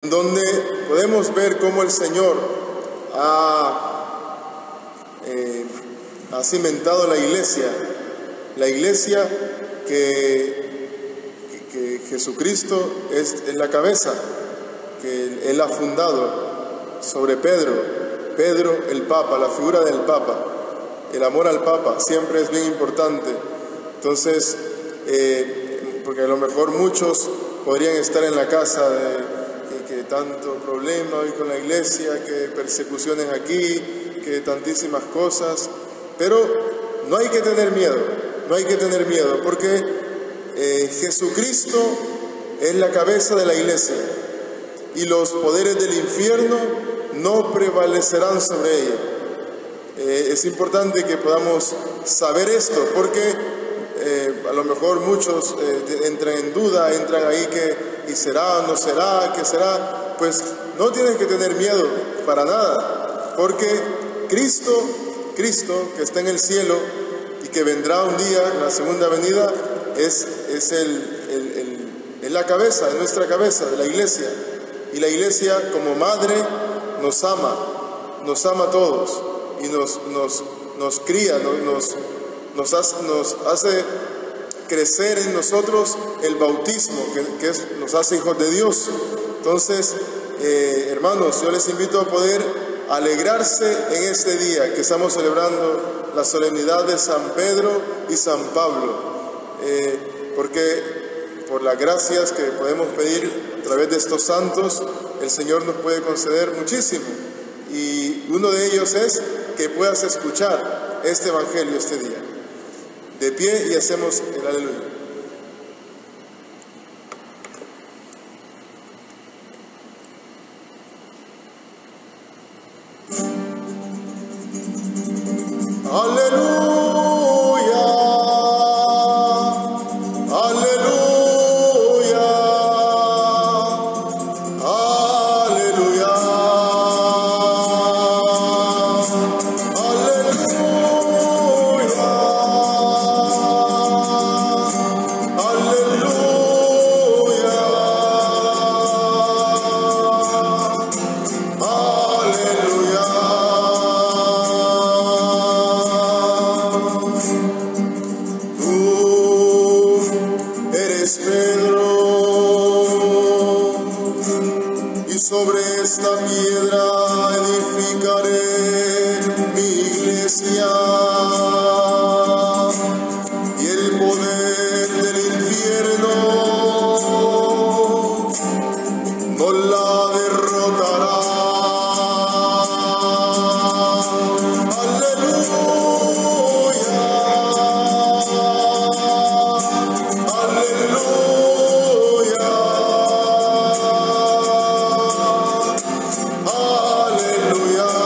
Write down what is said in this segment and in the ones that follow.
donde podemos ver cómo el Señor ha cimentado la iglesia que Jesucristo es la cabeza, que Él ha fundado sobre Pedro el Papa, la figura del Papa. El amor al Papa siempre es bien importante. Entonces, porque a lo mejor muchos podrían estar en la casa de que tanto problema hoy con la iglesia, que persecuciones aquí, que tantísimas cosas, pero no hay que tener miedo, porque Jesucristo es la cabeza de la iglesia y los poderes del infierno no prevalecerán sobre ella. Es importante que podamos saber esto, porque a lo mejor muchos entran en duda, entran ahí que ¿y será, no será, qué será? Pues no tienen que tener miedo para nada, porque Cristo que está en el cielo y que vendrá un día en la segunda venida, es la cabeza, es nuestra cabeza de la iglesia. Y la iglesia como madre nos ama a todos y nos cría, nos hace crecer en nosotros el bautismo, que nos hace hijos de Dios. Entonces, hermanos, yo les invito a poder alegrarse en este día que estamos celebrando la solemnidad de San Pedro y San Pablo, porque por las gracias que podemos pedir a través de estos santos, el Señor nos puede conceder muchísimo, y uno de ellos es que puedas escuchar este evangelio este día. De pie y hacemos el aleluya. Aleluya, aleluya, aleluya, sobre esta piedra edificaré mi iglesia, y el poder del infierno no la derrotará. Aleluya, aleluya.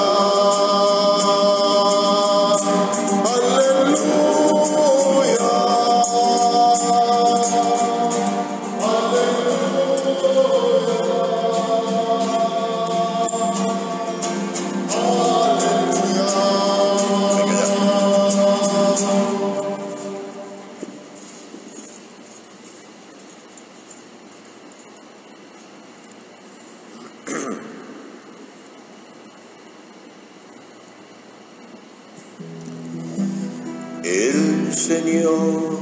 El Señor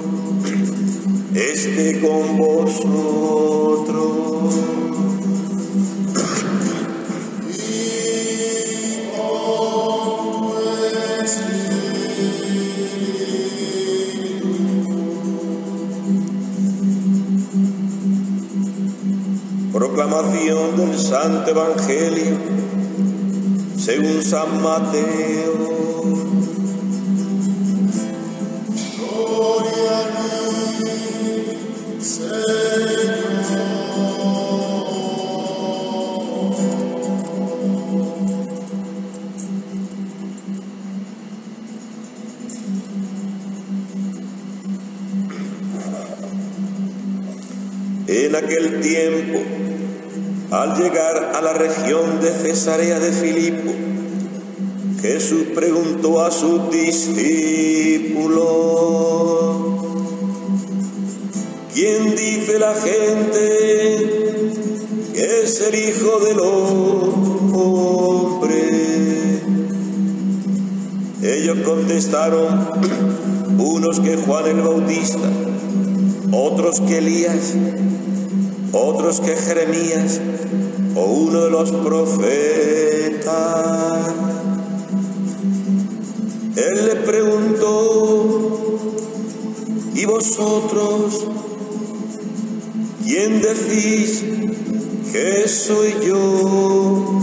esté con vosotros. Y con tu espíritu. Proclamación del Santo Evangelio según San Mateo. En aquel tiempo, al llegar a la región de Cesarea de Filipo, Jesús preguntó a sus discípulos: ¿quién dice la gente que es el Hijo del Hombre. Ellos contestaron, unos que Juan el Bautista, otros que Elías, otros que Jeremías o uno de los profetas. Él le preguntó, ¿y vosotros quién decís que soy yo?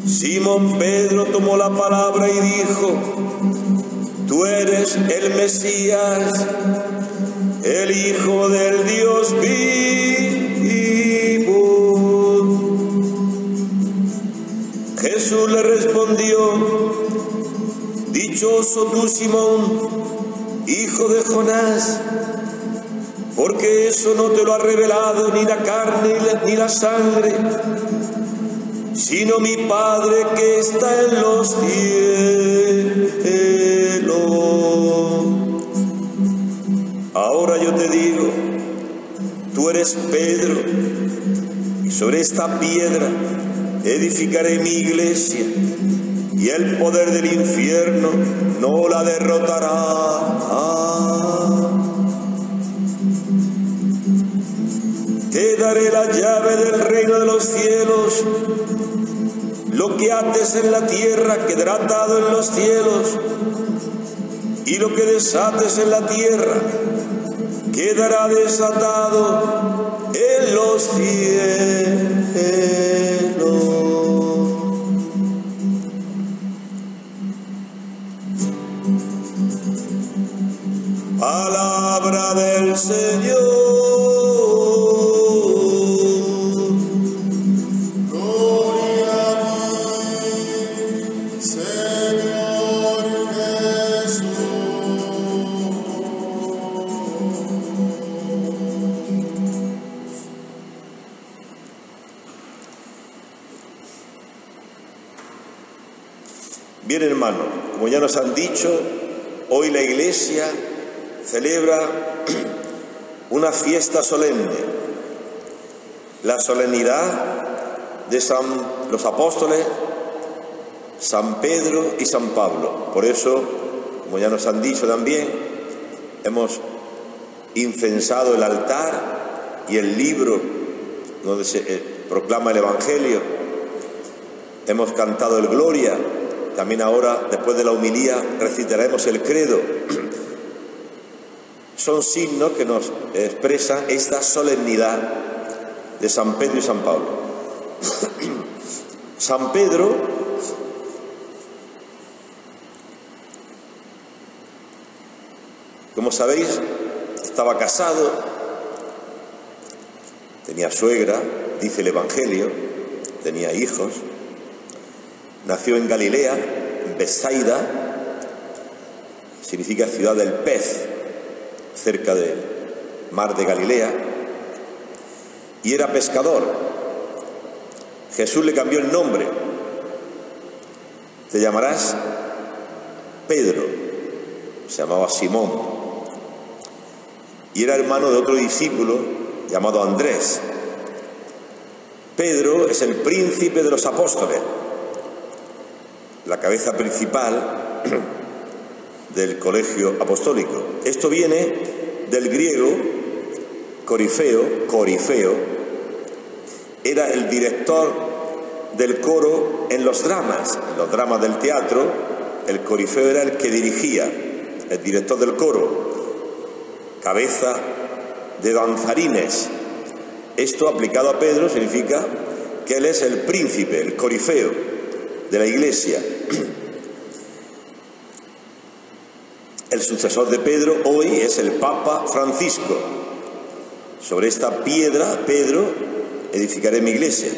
Simón Pedro tomó la palabra y dijo, tú eres el Mesías, el Hijo del Dios vivo. Jesús le respondió, dichoso tú, Simón, hijo de Jonás, porque eso no te lo ha revelado ni la carne ni la sangre, sino mi Padre que está en los cielos. Ahora yo te digo, tú eres Pedro, y sobre esta piedra edificaré mi iglesia, y el poder del infierno no la derrotará. Te daré la llave del reino de los cielos. Lo que ates en la tierra quedará atado en los cielos, y lo que desates en la tierra quedará desatado en los cielos. Palabra del Señor. Bien, hermano, como ya nos han dicho, hoy la Iglesia celebra una fiesta solemne, la solemnidad de los apóstoles San Pedro y San Pablo. Por eso, como ya nos han dicho también, hemos incensado el altar y el libro donde se proclama el Evangelio. Hemos cantado el Gloria. También ahora, después de la homilía, recitaremos el credo. Son signos que nos expresan esta solemnidad de San Pedro y San Pablo. San Pedro como sabéis, estaba casado, tenía suegra, dice el Evangelio, tenía hijos. Nació en Galilea, en Betsaida, significa ciudad del pez, cerca del mar de Galilea, y era pescador. Jesús le cambió el nombre. Te llamarás Pedro, se llamaba Simón, y era hermano de otro discípulo llamado Andrés. Pedro es el príncipe de los apóstoles, la cabeza principal del colegio apostólico. Esto viene del griego corifeo, era el director del coro en los dramas del teatro. El corifeo era el que dirigía, el director del coro, cabeza de danzarines. Esto aplicado a Pedro significa que él es el príncipe, el corifeo de la Iglesia. El sucesor de Pedro hoy es el Papa Francisco. Sobre esta piedra, Pedro, edificaré mi iglesia.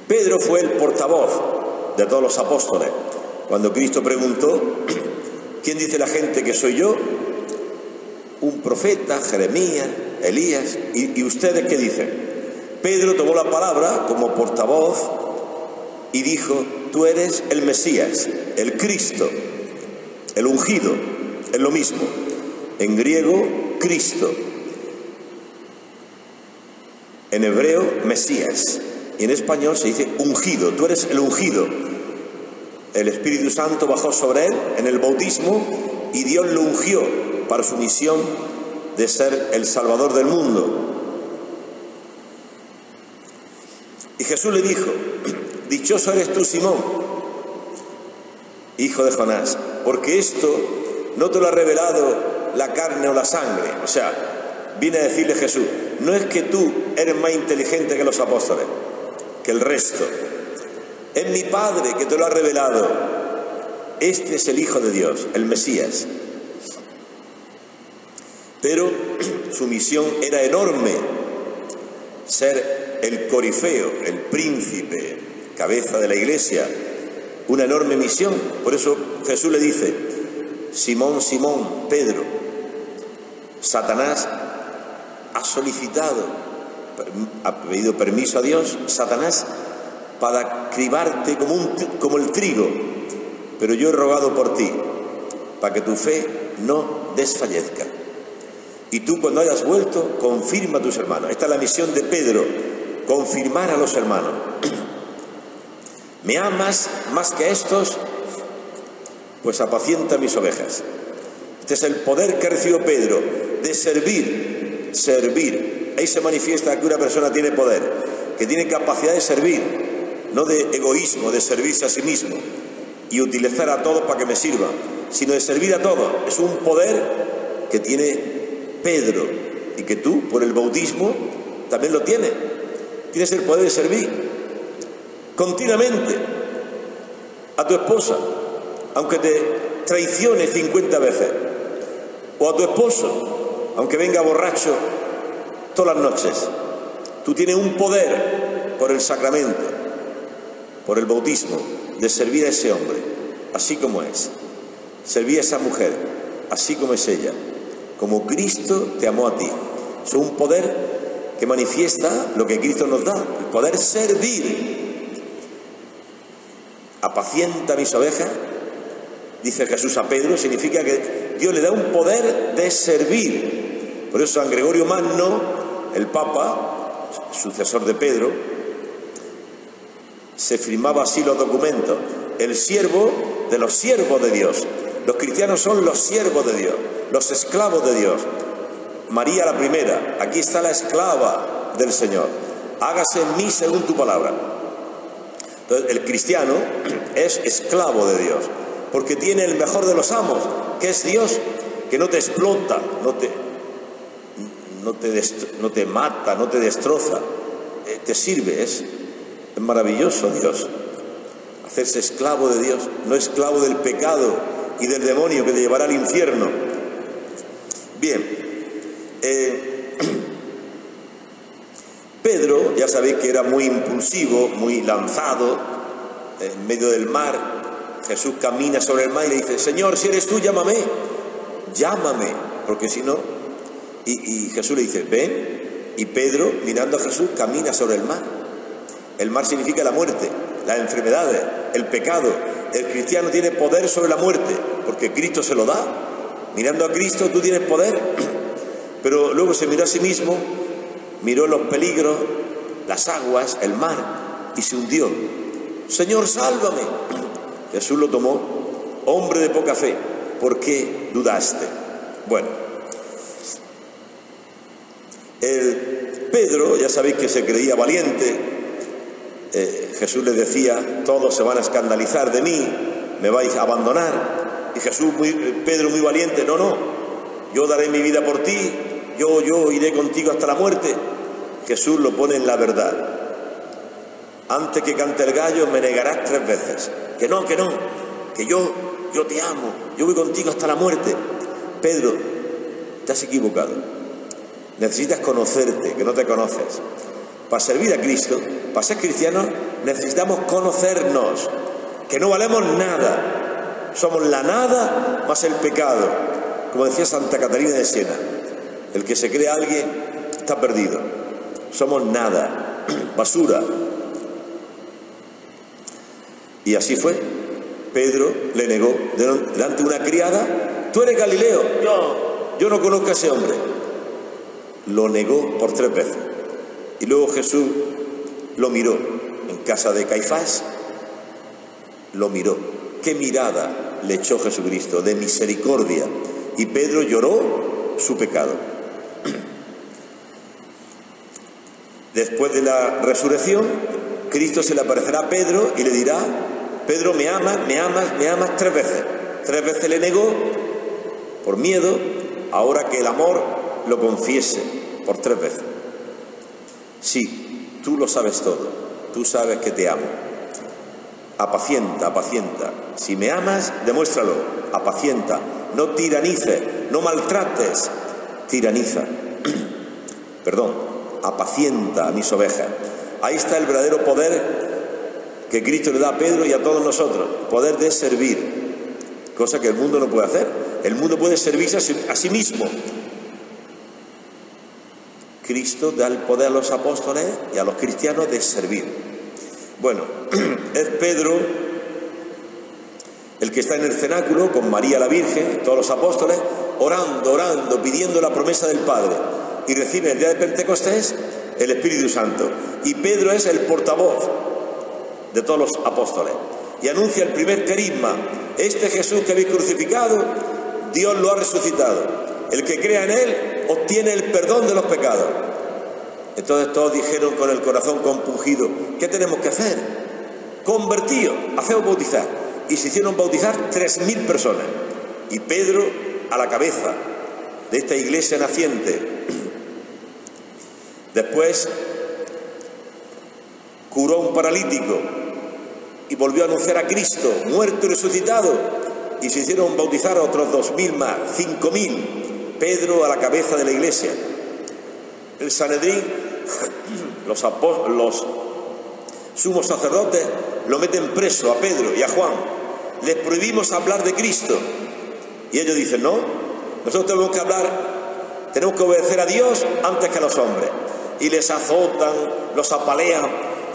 Pedro fue el portavoz de todos los apóstoles. Cuando Cristo preguntó, ¿quién dice la gente que soy yo? Un profeta, Jeremías, Elías, ¿y ustedes qué dicen? Pedro tomó la palabra como portavoz y dijo, tú eres el Mesías, el Cristo, el ungido, es lo mismo. En griego, Cristo, En hebreo, Mesías. Y en español se dice ungido. Tú eres el ungido. El Espíritu Santo bajó sobre él en el bautismo y Dios lo ungió para su misión de ser el Salvador del mundo. Y Jesús le dijo: dichoso eres tú, Simón, hijo de Jonás, porque esto no te lo ha revelado la carne o la sangre. O sea, viene a decirle Jesús, no es que tú eres más inteligente que los apóstoles, que el resto. Es mi Padre que te lo ha revelado. Este es el Hijo de Dios, el Mesías. Pero su misión era enorme, ser el corifeo, el príncipe, cabeza de la iglesia, una enorme misión. Por eso Jesús le dice: Simón, Simón, Pedro, Satanás ha solicitado, ha pedido permiso a Dios, Satanás, para cribarte como el trigo, pero yo he rogado por ti, para que tu fe no desfallezca. Y tú, cuando hayas vuelto, confirma a tus hermanos. Esta es la misión de Pedro, confirmar a los hermanos. ¿Me amas más que estos? Pues apacienta mis ovejas. Este es el poder que recibió Pedro, de servir, servir. Ahí se manifiesta que una persona tiene poder, que tiene capacidad de servir, no de egoísmo, de servirse a sí mismo y utilizar a todos para que me sirvan, sino de servir a todos. Es un poder que tiene Pedro y que tú, por el bautismo, también lo tienes. Tienes el poder de servir continuamente a tu esposa, aunque te traicione 50 veces, o a tu esposo, aunque venga borracho todas las noches. Tú tienes un poder por el sacramento, por el bautismo, de servir a ese hombre, así como es. Servir a esa mujer, así como es ella. Como Cristo te amó a ti. Es un poder que manifiesta lo que Cristo nos da, el poder servir. Apacienta mis ovejas, dice Jesús a Pedro, significa que Dios le da un poder de servir. Por eso San Gregorio Magno, el Papa, sucesor de Pedro, se firmaba así los documentos: el siervo de los siervos de Dios. Los cristianos son los siervos de Dios, los esclavos de Dios. María la primera, aquí está la esclava del Señor. Hágase en mí según tu palabra. Entonces, el cristiano es esclavo de Dios, porque tiene el mejor de los amos, que es Dios, que no te explota, no te mata, no te destroza, te sirve. Es maravilloso Dios. Hacerse esclavo de Dios, no esclavo del pecado y del demonio que te llevará al infierno. Bien, Pedro, ya sabéis que era muy impulsivo, muy lanzado, en medio del mar. Jesús camina sobre el mar y le dice: Señor, si eres tú, llámame, porque si no... Y Jesús le dice: ven. Y Pedro, mirando a Jesús, camina sobre el mar. El mar significa la muerte, las enfermedades, el pecado. El cristiano tiene poder sobre la muerte, porque Cristo se lo da. Mirando a Cristo tú tienes poder. Pero luego se miró a sí mismo, miró los peligros, las aguas, el mar, y se hundió. Señor, sálvame. Jesús lo tomó. Hombre de poca fe, ¿por qué dudaste? Bueno, Pedro, ya sabéis que se creía valiente. Jesús le decía: todos se van a escandalizar de mí, me vais a abandonar. Y Pedro muy valiente: no, yo daré mi vida por ti, yo iré contigo hasta la muerte. Jesús lo pone en la verdad: antes que cante el gallo me negarás 3 veces. Que no, que yo te amo, yo voy contigo hasta la muerte. Pedro, te has equivocado. Necesitas conocerte, que no te conoces. Para servir a Cristo, para ser cristianos, necesitamos conocernos, que no valemos nada. Somos la nada más el pecado. Como decía Santa Catarina de Siena, el que se cree alguien está perdido. Somos nada, basura. Y así fue. Pedro le negó delante de una criada: tú eres Galileo. Yo no conozco a ese hombre. Lo negó por 3 veces. Y luego Jesús lo miró en casa de Caifás, lo miró. ¿Qué mirada le echó Jesucristo? De misericordia. Y Pedro lloró su pecado. Después de la resurrección, Cristo se le aparecerá a Pedro y le dirá: Pedro, me amas, me amas, me amas 3 veces. 3 veces le negó por miedo, ahora que el amor lo confiese por 3 veces. Sí, tú lo sabes todo, tú sabes que te amo. Apacienta, apacienta. Si me amas, demuéstralo. Apacienta. No tiranices, no maltrates. Tiraniza. Perdón, apacienta a mis ovejas. Ahí está el verdadero poder que Cristo le da a Pedro y a todos nosotros. Poder de servir. Cosa que el mundo no puede hacer. El mundo puede servirse a sí mismo. Cristo da el poder a los apóstoles y a los cristianos de servir. Bueno, es Pedro el que está en el cenáculo con María la Virgen, todos los apóstoles, orando, orando, pidiendo la promesa del Padre. Y recibe el día de Pentecostés el Espíritu Santo. Y Pedro es el portavoz de todos los apóstoles. Y anuncia el primer carisma: este Jesús que habéis crucificado, Dios lo ha resucitado. El que crea en Él obtiene el perdón de los pecados. Entonces todos dijeron con el corazón compungido: ¿qué tenemos que hacer? Convertíos, hacemos bautizar. Y se hicieron bautizar 3.000 personas. Y Pedro a la cabeza de esta iglesia naciente. Después curó a un paralítico y volvió a anunciar a Cristo muerto y resucitado. Y se hicieron bautizar a otros 2.000 más, 5.000. Pedro a la cabeza de la iglesia. El Sanedrín, los sumos sacerdotes, lo meten preso a Pedro y a Juan. Les prohibimos hablar de Cristo. Y ellos dicen: no, nosotros tenemos que hablar, tenemos que obedecer a Dios antes que a los hombres. Y les azotan, los apalean,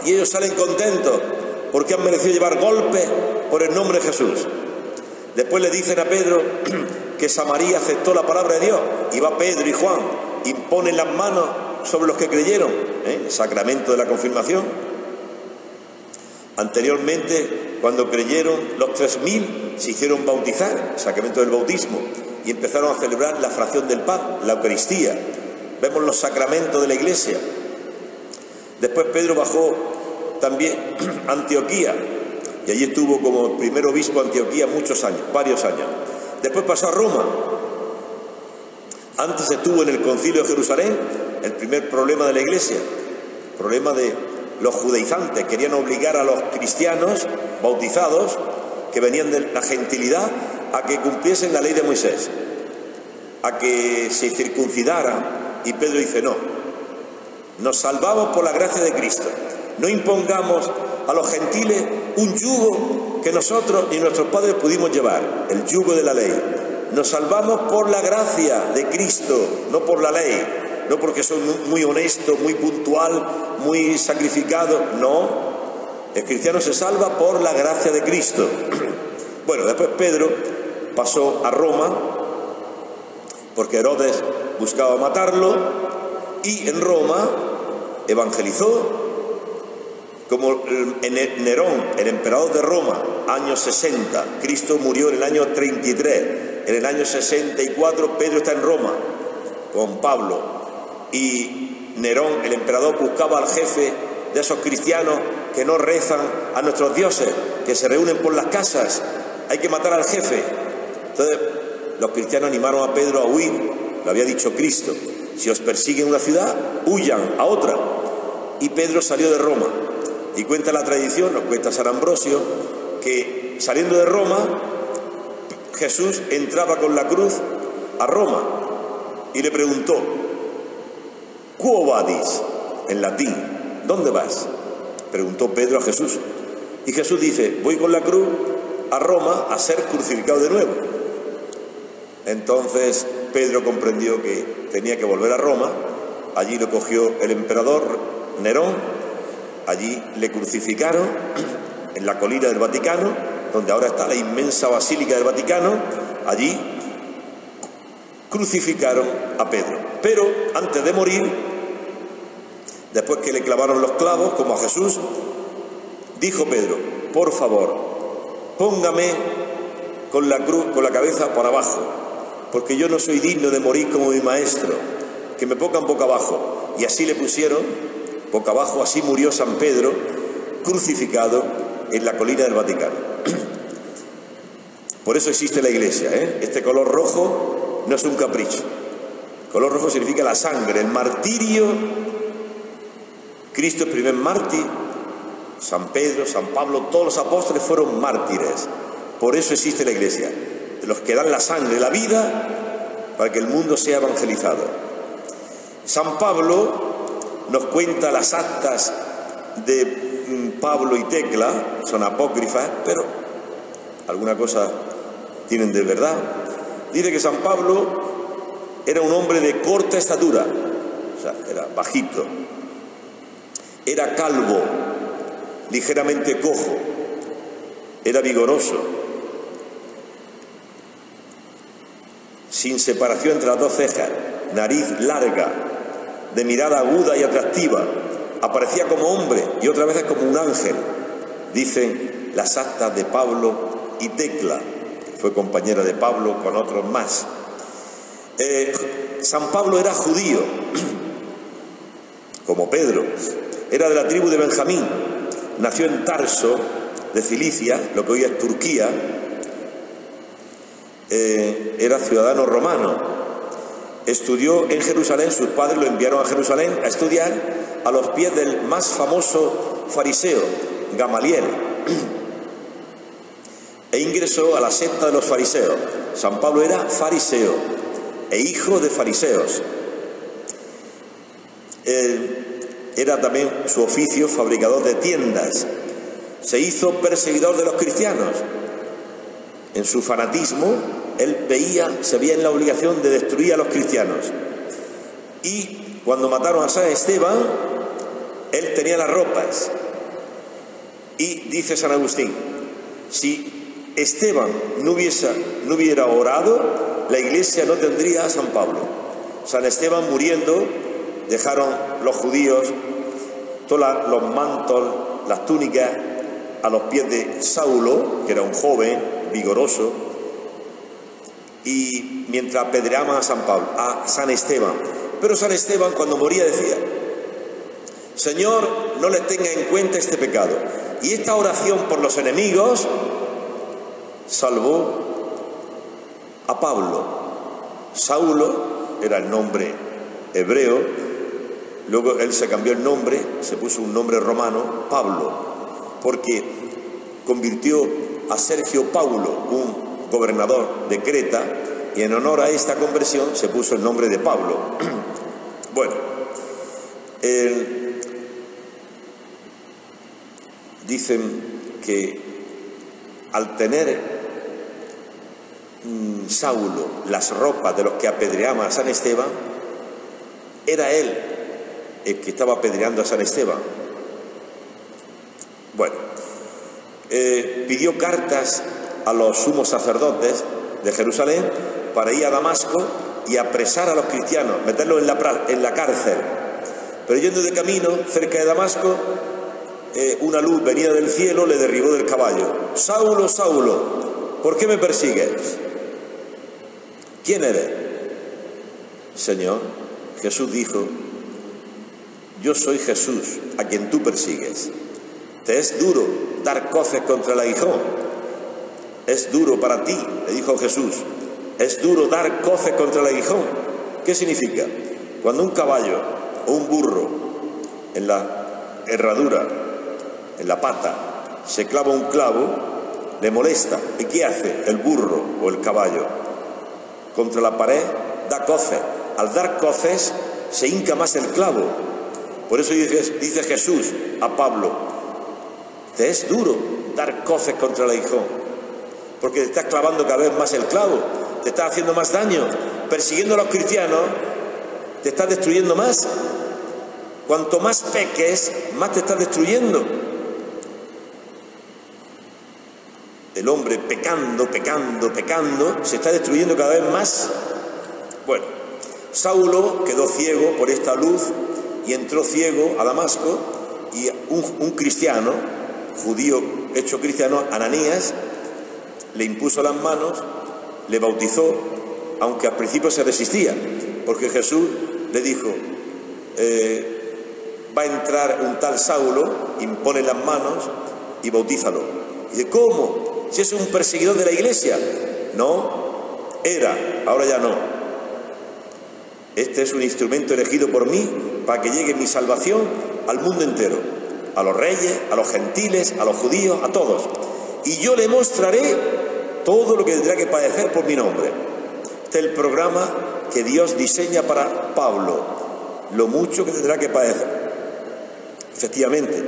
y ellos salen contentos porque han merecido llevar golpes por el nombre de Jesús. Después le dicen a Pedro que Samaria aceptó la palabra de Dios. Y va Pedro y Juan, imponen las manos sobre los que creyeron, el sacramento de la confirmación. Anteriormente, cuando creyeron, los 3.000 se hicieron bautizar, el sacramento del bautismo, y empezaron a celebrar la fracción del pan, la Eucaristía. Vemos los sacramentos de la iglesia. Después Pedro bajó también a Antioquía, y allí estuvo como primer obispo de Antioquía muchos años, varios años. Después pasó a Roma. Antes estuvo en el Concilio de Jerusalén, el primer problema de la iglesia, problema de los judaizantes. Querían obligar a los cristianos bautizados que venían de la gentilidad a que cumpliesen la ley de Moisés, a que se circuncidaran. Y Pedro dice: no, nos salvamos por la gracia de Cristo. No impongamos a los gentiles un yugo que nosotros y nuestros padres pudimos llevar, el yugo de la ley. Nos salvamos por la gracia de Cristo, no por la ley, no porque soy muy honesto, muy puntual, muy sacrificado. No, el cristiano se salva por la gracia de Cristo. Bueno, después Pedro pasó a Roma porque Herodes buscaba matarlo, y en Roma evangelizó, como Nerón, el emperador de Roma, año 60. Cristo murió en el año 33. En el año 64 Pedro está en Roma con Pablo, y Nerón, el emperador, buscaba al jefe de esos cristianos que no rezan a nuestros dioses, que se reúnen por las casas. Hay que matar al jefe. Entonces los cristianos animaron a Pedro a huir. Lo había dicho Cristo: si os persiguen una ciudad, huyan a otra. Y Pedro salió de Roma. Y cuenta la tradición, nos cuenta San Ambrosio, que saliendo de Roma, Jesús entraba con la cruz a Roma y le preguntó: ¿Quo vadis? En latín, ¿dónde vas? Preguntó Pedro a Jesús. Y Jesús dice: voy con la cruz a Roma a ser crucificado de nuevo. Entonces Pedro comprendió que tenía que volver a Roma. Allí lo cogió el emperador Nerón. Allí le crucificaron en la colina del Vaticano, donde ahora está la inmensa Basílica del Vaticano. Allí crucificaron a Pedro. Pero antes de morir Después que le clavaron los clavos, como a Jesús, dijo Pedro: por favor, póngame con la cruz, con la cabeza por abajo, porque yo no soy digno de morir como mi maestro, que me pongan boca abajo. Y así le pusieron boca abajo, así murió San Pedro, crucificado en la colina del Vaticano. Por eso existe la Iglesia, ¿eh? Este color rojo no es un capricho. El color rojo significa la sangre, el martirio. Cristo es el primer mártir, San Pedro, San Pablo, todos los apóstoles fueron mártires. Por eso existe la Iglesia, de los que dan la sangre, la vida, para que el mundo sea evangelizado. San Pablo nos cuenta las actas de Pablo y Tecla, son apócrifas, pero alguna cosa tienen de verdad. Dice que San Pablo era un hombre de corta estatura, o sea, era bajito, era calvo, ligeramente cojo, era vigoroso, sin separación entre las dos cejas, nariz larga, de mirada aguda y atractiva, aparecía como hombre y otras veces como un ángel, dicen las actas de Pablo y Tecla, que fue compañera de Pablo con otros más. San Pablo era judío, como Pedro, era de la tribu de Benjamín, nació en Tarso, de Cilicia, lo que hoy es Turquía, era ciudadano romano, estudió en Jerusalén, sus padres lo enviaron a Jerusalén a estudiar a los pies del más famoso fariseo, Gamaliel, e ingresó a la secta de los fariseos. San Pablo era fariseo e hijo de fariseos. Era también su oficio fabricador de tiendas. Se hizo perseguidor de los cristianos. En su fanatismo, él se veía en la obligación de destruir a los cristianos. Y cuando mataron a San Esteban, él tenía las ropas. Y dice San Agustín, si Esteban no hubiera orado, la Iglesia no tendría a San Pablo. San Esteban muriendo, dejaron los judíos todos los mantos, las túnicas a los pies de Saulo, que era un joven vigoroso, y mientras apedreaban a San Esteban. Pero San Esteban, cuando moría, decía: Señor, no les tenga en cuenta este pecado. Y esta oración por los enemigos salvó a Pablo. Saulo era el nombre hebreo, luego él se cambió el nombre, se puso un nombre romano, Pablo, porque convirtió a Sergio Paulo, un gobernador de Creta, y en honor a esta conversión se puso el nombre de Pablo. Bueno, dicen que al tener Saulo las ropas de los que apedreaban a San Esteban, era él el que estaba apedreando a San Esteban. Bueno, pidió cartas a los sumos sacerdotes de Jerusalén para ir a Damasco y apresar a los cristianos, meterlos en la cárcel. Pero yendo de camino, cerca de Damasco, una luz venida del cielo le derribó del caballo. Saulo, Saulo, ¿por qué me persigues? ¿Quién eres? Señor, Jesús dijo: yo soy Jesús, a quien tú persigues. Te es duro dar coces contra el aguijón. Es duro para ti, le dijo Jesús. Es duro dar coces contra el aguijón. ¿Qué significa? Cuando un caballo o un burro en la herradura, en la pata, se clava un clavo, le molesta. ¿Y qué hace el burro o el caballo? Contra la pared da coces. Al dar coces se hinca más el clavo. Por eso dice Jesús a Pablo: te es duro dar coces contra el aguijón, porque te estás clavando cada vez más el clavo, te estás haciendo más daño, persiguiendo a los cristianos, te estás destruyendo más. Cuanto más peques, más te estás destruyendo. El hombre pecando, se está destruyendo cada vez más. Bueno, Saulo quedó ciego por esta luz y entró ciego a Damasco, y un cristiano, judío hecho cristiano, Ananías, le impuso las manos, le bautizó, aunque al principio se resistía, porque Jesús le dijo, va a entrar un tal Saulo, impone las manos y bautízalo. Y dice, ¿cómo? Si es un perseguidor de la iglesia. No, era, ahora ya no. Este es un instrumento elegido por mí para que llegue mi salvación al mundo entero, a los reyes, a los gentiles, a los judíos, a todos. Y yo le mostraré todo lo que tendrá que padecer por mi nombre. Este es el programa que Dios diseña para Pablo, lo mucho que tendrá que padecer. Efectivamente,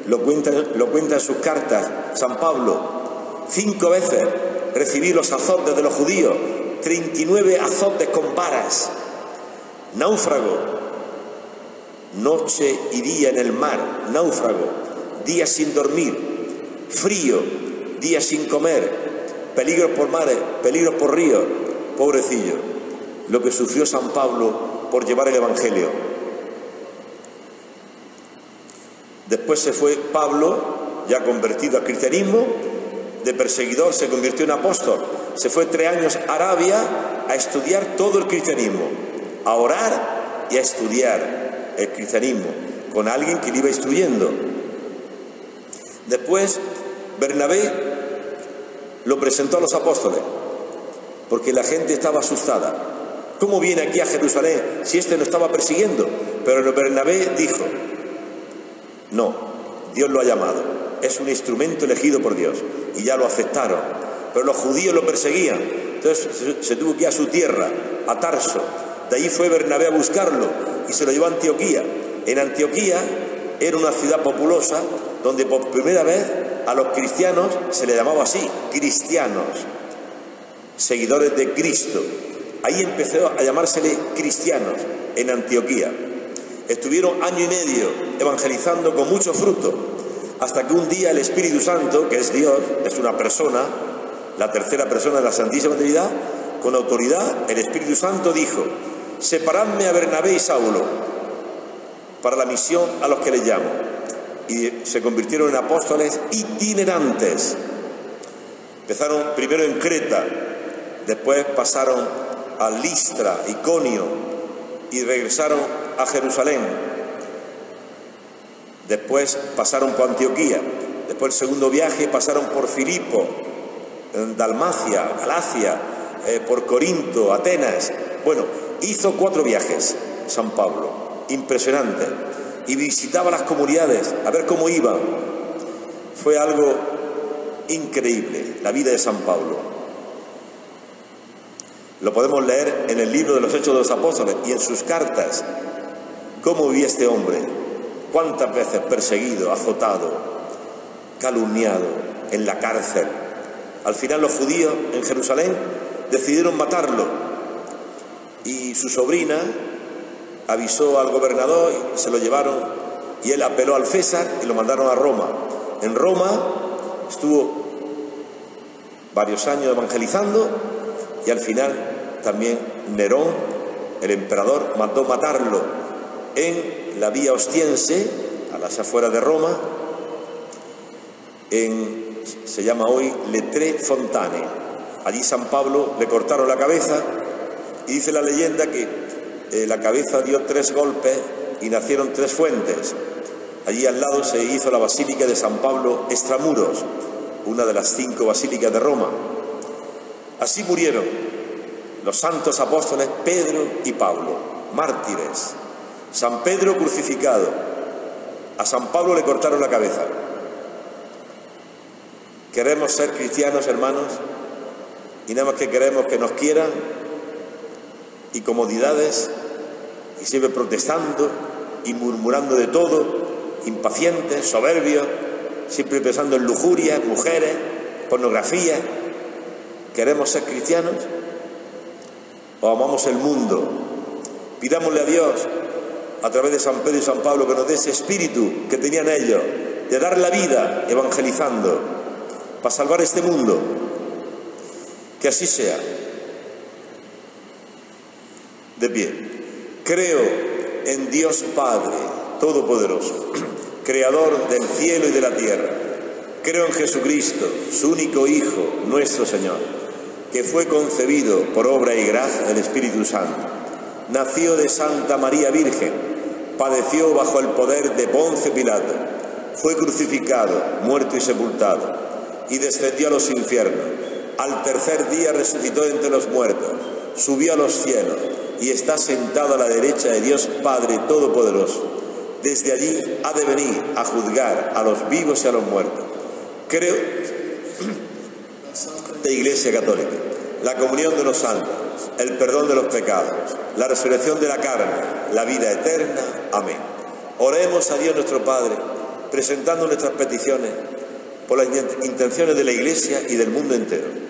lo cuenta en sus cartas San Pablo. 5 veces recibí los azotes de los judíos, 39 azotes con varas, náufrago, noche y día en el mar, náufrago, días sin dormir, frío, días sin comer, peligros por mares, peligros por ríos. Pobrecillo, lo que sufrió San Pablo por llevar el Evangelio. Después se fue Pablo, ya convertido al cristianismo, de perseguidor se convirtió en apóstol. Se fue 3 años a Arabia a estudiar todo el cristianismo, a orar y a estudiar el cristianismo, con alguien que le iba instruyendo. Después Bernabé lo presentó a los apóstoles, porque la gente estaba asustada. ¿Cómo viene aquí a Jerusalén si este no estaba persiguiendo? Pero Bernabé dijo, no, Dios lo ha llamado, es un instrumento elegido por Dios, y ya lo aceptaron. Pero los judíos lo perseguían, entonces se tuvo que ir a su tierra, a Tarso. De ahí fue Bernabé a buscarlo y se lo llevó a Antioquía. En Antioquía era una ciudad populosa donde por primera vez a los cristianos se le llamaba así, cristianos, seguidores de Cristo. Ahí empezó a llamársele cristianos, en Antioquía. Estuvieron 1 año y medio evangelizando con mucho fruto, hasta que un día el Espíritu Santo, que es Dios, es una persona, la tercera persona de la Santísima Trinidad, con autoridad, el Espíritu Santo dijo, separadme a Bernabé y Saulo para la misión a los que les llamo. Y se convirtieron en apóstoles itinerantes. Empezaron primero en Creta, después pasaron a Listra, Iconio, y regresaron a Jerusalén. Después pasaron por Antioquía. Después el segundo viaje pasaron por Filipo, en Dalmacia, Galacia, por Corinto, Atenas. Bueno, hizo 4 viajes San Pablo, impresionante, y visitaba las comunidades a ver cómo iban. Fue algo increíble la vida de San Pablo. Lo podemos leer en el libro de los Hechos de los Apóstoles y en sus cartas. ¿Cómo vivía este hombre? ¿Cuántas veces perseguido, azotado, calumniado, en la cárcel? Al final los judíos en Jerusalén decidieron matarlo. Y su sobrina avisó al gobernador y se lo llevaron. Y él apeló al César y lo mandaron a Roma. En Roma estuvo varios años evangelizando y al final también Nerón, el emperador, mandó matarlo en la vía Ostiense, a las afueras de Roma, se llama hoy Le Tres Fontane. Allí San Pablo le cortaron la cabeza y dice la leyenda que la cabeza dio 3 golpes y nacieron 3 fuentes. Allí al lado se hizo la Basílica de San Pablo extramuros, una de las 5 basílicas de Roma. Así murieron los santos apóstoles Pedro y Pablo, mártires. San Pedro crucificado, a San Pablo le cortaron la cabeza. Queremos ser cristianos, hermanos, y nada más que queremos que nos quieran y comodidades, y siempre protestando y murmurando de todo, impacientes, soberbios, siempre pensando en lujuria, mujeres, pornografía. ¿Queremos ser cristianos o amamos el mundo? Pidámosle a Dios, a través de San Pedro y San Pablo, que nos dé ese espíritu que tenían ellos, de dar la vida evangelizando, para salvar este mundo. Que así sea. De pie. Creo en Dios Padre Todopoderoso, Creador del cielo y de la tierra. Creo en Jesucristo, su único Hijo, nuestro Señor, que fue concebido por obra y gracia del Espíritu Santo. Nació de Santa María Virgen, padeció bajo el poder de Poncio Pilato, fue crucificado, muerto y sepultado, y descendió a los infiernos. Al tercer día resucitó entre los muertos, subió a los cielos y está sentado a la derecha de Dios Padre Todopoderoso. Desde allí ha de venir a juzgar a los vivos y a los muertos. Creo de Iglesia Católica, la comunión de los santos, el perdón de los pecados, la resurrección de la carne, la vida eterna. Amén. Oremos a Dios nuestro Padre, presentando nuestras peticiones por las intenciones de la Iglesia y del mundo entero.